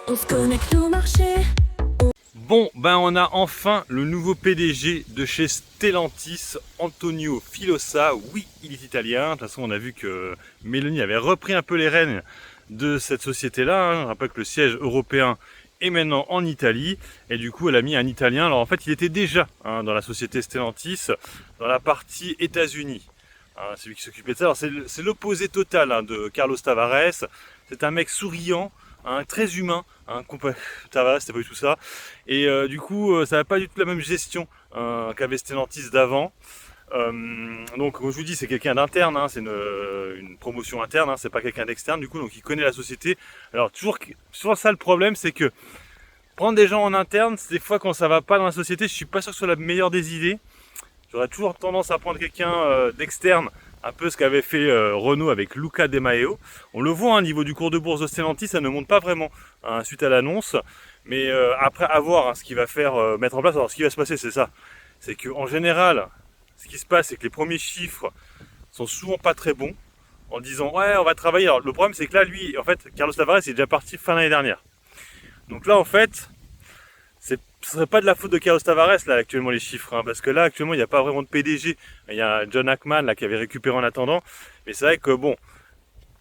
On se connecte au marché. Bon, ben on a enfin le nouveau PDG de chez Stellantis, Antonio Filosa. Oui, il est italien. De toute façon, on a vu que Meloni avait repris un peu les rênes de cette société-là. Je rappelle que le siège européen est maintenant en Italie. Et du coup, elle a mis un Italien. Alors en fait, il était déjà dans la société Stellantis, dans la partie États-Unis. C'est lui qui s'occupait de ça. Alors c'est l'opposé total de Carlos Tavares. C'est un mec souriant, très humain. Tavares, c'était pas du tout ça. Et du coup, ça n'a pas du tout la même gestion qu'avait Stellantis d'avant. Donc, comme je vous dis, c'est quelqu'un d'interne, c'est une promotion interne, c'est pas quelqu'un d'externe, du coup, donc il connaît la société. Alors, toujours ça, le problème, c'est que prendre des gens en interne, des fois, quand ça va pas dans la société, je suis pas sûr que ce soit la meilleure des idées. J'aurais toujours tendance à prendre quelqu'un d'externe, un peu ce qu'avait fait Renault avec Luca De Maeo. On le voit au niveau du cours de bourse de Stellantis, ça ne monte pas vraiment suite à l'annonce. Mais après, à voir ce qu'il va faire mettre en place. Alors, ce qui va se passer, c'est ça. C'est qu'en général, ce qui se passe, c'est que les premiers chiffres sont souvent pas très bons. En disant, ouais, on va travailler. Alors, le problème, c'est que là, lui, en fait, Carlos Tavares est déjà parti fin d'année dernière. Donc là, en fait, ce serait pas de la faute de Carlos Tavares là actuellement les chiffres, parce que là actuellement il n'y a pas vraiment de PDG. Il y a John Hackman là qui avait récupéré en attendant, mais c'est vrai que bon,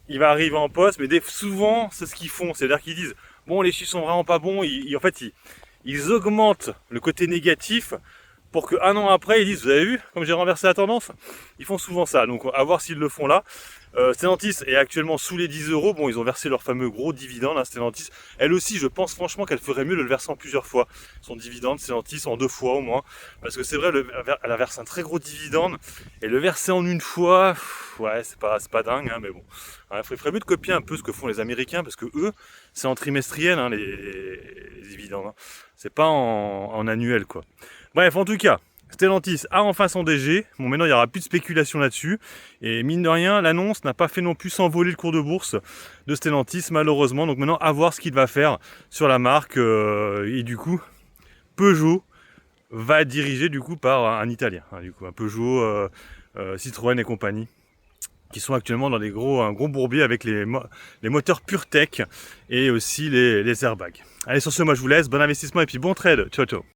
il va arriver en poste, mais souvent c'est ce qu'ils font, c'est-à-dire qu'ils disent bon les chiffres sont vraiment pas bons, en fait ils augmentent le côté négatif pour qu'un an après ils disent vous avez vu comme j'ai renversé la tendance. Ils font souvent ça, donc à voir s'ils le font là. Stellantis est actuellement sous les 10 euros. Bon, ils ont versé leur fameux gros dividende. Stellantis, elle aussi, je pense franchement qu'elle ferait mieux de le verser en plusieurs fois. Son dividende, Stellantis, en 2 fois au moins. Parce que c'est vrai, elle a versé un très gros dividende. Et le verser en une fois, ouais, c'est pas dingue, mais bon. Il ferait mieux de copier un peu ce que font les Américains. Parce que eux, c'est en trimestriel, les dividendes. C'est pas en annuel, quoi. Bref, en tout cas. Stellantis a enfin son DG. Bon, maintenant il n'y aura plus de spéculation là-dessus. Et mine de rien, l'annonce n'a pas fait non plus s'envoler le cours de bourse de Stellantis, malheureusement. Donc maintenant, à voir ce qu'il va faire sur la marque. Et du coup, Peugeot va être dirigé du coup par un Italien. Du coup, un Peugeot, Citroën et compagnie, qui sont actuellement dans un gros bourbier avec les moteurs PureTech et aussi les airbags. Allez, sur ce, moi je vous laisse. Bon investissement et puis bon trade. Ciao, ciao.